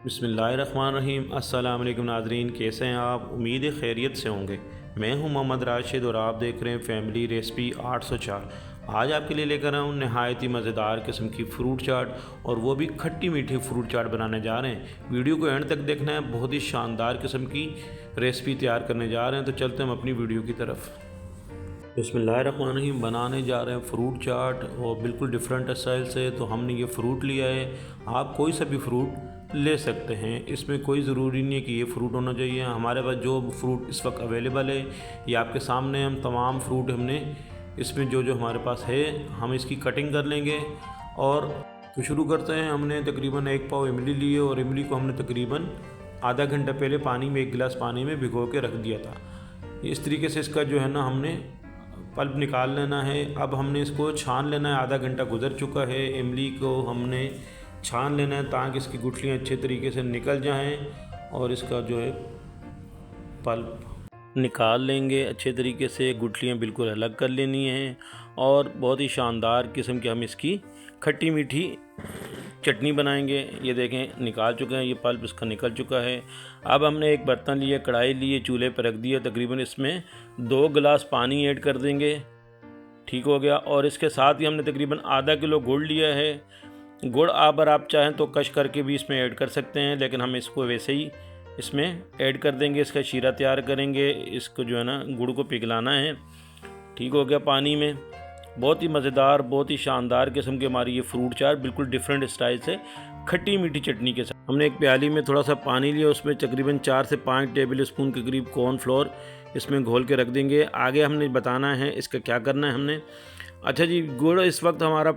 बिस्मिल्लाहिर्रहमानिर्रहीम। अस्सलाम वालेकुम नाज़रीन, कैसे हैं आप? उम्मीद है खैरियत से होंगे। मैं हूं मोहम्मद राशिद और आप देख रहे हैं फैमिली रेसिपी 804। आज आपके लिए लेकर आया हूँ नहायत ही मज़ेदार किस्म की फ़्रूट चाट, और वो भी खट्टी मीठी फ़्रूट चाट बनाने जा रहे हैं। वीडियो को एंड तक देखना है, बहुत ही शानदार किस्म की रेसिपी तैयार करने जा रहे हैं। तो चलते हैं हम अपनी वीडियो की तरफ। बिस्मिल्लाहिर्रहमानिर्रहीम। बनाने जा रहे हैं फ़्रूट चाट और बिल्कुल डिफरेंट स्टाइल से। तो हमने ये फ़्रूट लिया है, आप कोई सा भी फ़्रूट ले सकते हैं, इसमें कोई ज़रूरी नहीं है कि ये फ़्रूट होना चाहिए। हमारे पास जो फ्रूट इस वक्त अवेलेबल है ये आपके सामने, हम तमाम फ्रूट हमने इसमें जो जो हमारे पास है हम इसकी कटिंग कर लेंगे। और तो शुरू करते हैं। हमने तकरीबन 1 पाव इमली लिए और इमली को हमने तकरीबन आधा घंटा पहले पानी में, 1 गिलास पानी में भिगो के रख दिया था। इस तरीके से इसका जो है ना हमने पल्प निकाल लेना है। अब हमने इसको छान लेना है। आधा घंटा गुजर चुका है, इमली को हमने छान लेना है ताकि इसकी गुठलियाँ अच्छे तरीके से निकल जाएं। और इसका जो है पल्प निकाल लेंगे अच्छे तरीके से, गुठलियाँ बिल्कुल अलग कर लेनी हैं। और बहुत ही शानदार किस्म की हम इसकी खट्टी मीठी चटनी बनाएंगे। ये देखें निकाल चुके हैं, ये पल्प इसका निकल चुका है। अब हमने एक बर्तन लिए, कढ़ाई लिए, चूल्हे पर रख दिया। तकरीबन इसमें 2 गिलास पानी ऐड कर देंगे। ठीक हो गया। और इसके साथ ही हमने तकरीबन आधा किलो गुड़ लिया है। गुड़ अगर आप चाहें तो कश करके भी इसमें ऐड कर सकते हैं, लेकिन हम इसको वैसे ही इसमें ऐड कर देंगे। इसका शीरा तैयार करेंगे। इसको जो है ना गुड़ को पिघलाना है। ठीक हो गया पानी में। बहुत ही मज़ेदार, बहुत ही शानदार किस्म की हमारी ये फ्रूट चाट बिल्कुल डिफरेंट स्टाइल से खट्टी मीठी चटनी के साथ। हमने एक प्याली में थोड़ा सा पानी लिया, उसमें तकरीबन 4 से 5 टेबल स्पून के करीब कॉर्नफ्लोर इसमें घोल के रख देंगे। आगे हमने बताना है इसका क्या करना है हमने। अच्छा जी, गुड़ इस वक्त हमारा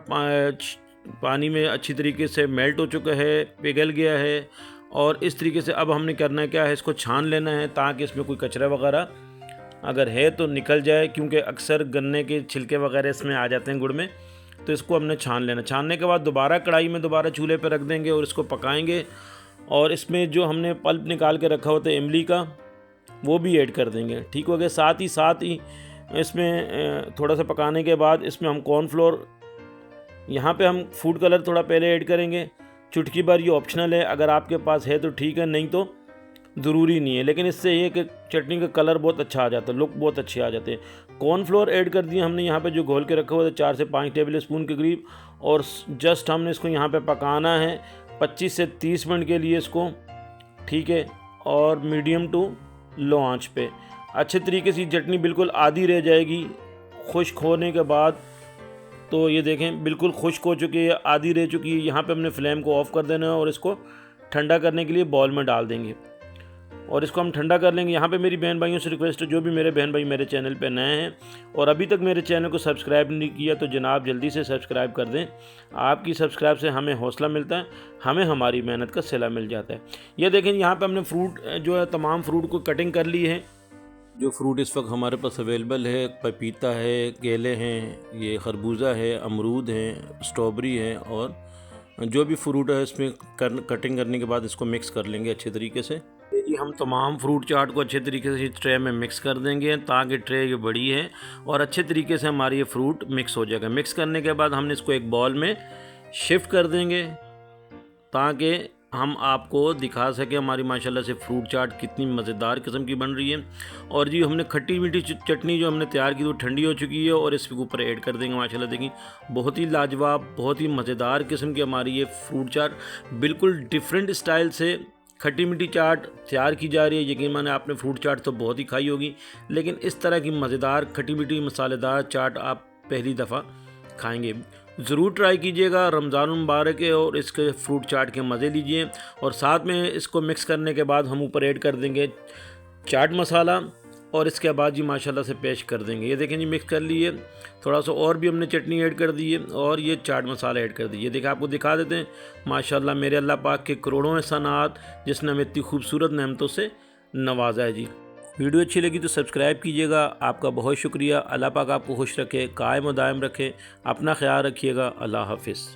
पानी में अच्छी तरीके से मेल्ट हो चुका है, पिघल गया है। और इस तरीके से अब हमने करना है क्या है, इसको छान लेना है ताकि इसमें कोई कचरा वगैरह अगर है तो निकल जाए, क्योंकि अक्सर गन्ने के छिलके वगैरह इसमें आ जाते हैं गुड़ में। तो इसको हमने छान लेना। छानने के बाद दोबारा कढ़ाई में दोबारा चूल्हे पर रख देंगे और इसको पकाएंगे। और इसमें जो हमने पल्प निकाल के रखा होता है इमली का, वो भी ऐड कर देंगे। ठीक हो गया। साथ ही इसमें थोड़ा सा पकाने के बाद इसमें हम कॉर्नफ्लोर, यहाँ पे हम फूड कलर थोड़ा पहले ऐड करेंगे, चुटकी भर। ये ऑप्शनल है, अगर आपके पास है तो ठीक है, नहीं तो ज़रूरी नहीं है। लेकिन इससे ये कि चटनी का कलर बहुत अच्छा आ जाता है, लुक बहुत अच्छे आ जाते हैं। कॉर्नफ्लोर ऐड कर दिए हमने यहाँ पे जो घोल के रखा हुआ था 4 से 5 टेबल स्पून के करीब। और जस्ट हमने इसको यहाँ पे पकाना है 25 से 30 मिनट के लिए इसको। ठीक है। और मीडियम टू लो आंच पे अच्छे तरीके से चटनी बिल्कुल आधी रह जाएगी खुश्क होने के बाद। तो ये देखें बिल्कुल खुश्क हो चुकी है, आधी रह चुकी है। यहाँ पे हमने फ्लेम को ऑफ़ कर देना है और इसको ठंडा करने के लिए बॉल में डाल देंगे और इसको हम ठंडा कर लेंगे। यहाँ पे मेरी बहन भाइयों से रिक्वेस्ट है, जो भी मेरे बहन भाई मेरे चैनल पे नए हैं और अभी तक मेरे चैनल को सब्सक्राइब नहीं किया तो जनाब जल्दी से सब्सक्राइब कर दें। आपकी सब्सक्राइब से हमें हौसला मिलता है, हमें हमारी मेहनत का सिला मिल जाता है। ये देखें यहाँ पे हमने फ्रूट जो है तमाम फ्रूट को कटिंग कर ली है। जो फ्रूट इस वक्त हमारे पास अवेलेबल है, पपीता है, केले हैं, ये खरबूजा है, अमरूद हैं, स्ट्रॉबेरी है, और जो भी फ्रूट है इसमें कटिंग करने के बाद इसको मिक्स कर लेंगे अच्छे तरीके से। ये हम तमाम फ्रूट चाट को अच्छे तरीके से इस ट्रे में मिक्स कर देंगे ताकि ट्रे ये बड़ी है और अच्छे तरीके से हमारी ये फ्रूट मिक्स हो जाएगा। मिक्स करने के बाद हमने इसको एक बॉल में शिफ्ट कर देंगे ताकि हम आपको दिखा सकें हमारी माशाल्लाह से फ्रूट चाट कितनी मज़ेदार किस्म की बन रही है। और जी हमने खट्टी मीठी चटनी जो हमने तैयार की वो ठंडी हो चुकी है और इसके ऊपर ऐड कर देंगे। माशाल्लाह देखिए बहुत ही लाजवाब, बहुत ही मज़ेदार किस्म की हमारी ये फ्रूट चाट बिल्कुल डिफरेंट स्टाइल से खट्टी मीठी चाट तैयार की जा रही है। यकीन माने आपने फ्रूट चाट तो बहुत ही खाई होगी, लेकिन इस तरह की मज़ेदार खट्टी मीठी मसालेदार चाट आप पहली दफ़ा खाएंगे। ज़रूर ट्राई कीजिएगा। रमज़ान मुबारक है और इसके फ्रूट चाट के मज़े लीजिए। और साथ में इसको मिक्स करने के बाद हम ऊपर ऐड कर देंगे चाट मसाला और इसके बाद जी माशाल्लाह से पेश कर देंगे। ये देखें जी मिक्स कर लिए, थोड़ा सा और भी हमने चटनी ऐड कर दी है और ये चाट मसाला ऐड कर दिए। ये देखें आपको दिखा देते हैं माशाल्लाह मेरे अल्लाह पाक के करोड़ों एहसानात जिसने हमें इतनी खूबसूरत नेमतों से नवाजा है। जी वीडियो अच्छी लगी तो सब्सक्राइब कीजिएगा। आपका बहुत शुक्रिया। अल्लाह पाक आपको खुश रखे, कायम व दायम रखे। अपना ख्याल रखिएगा। अल्लाह हाफिज़।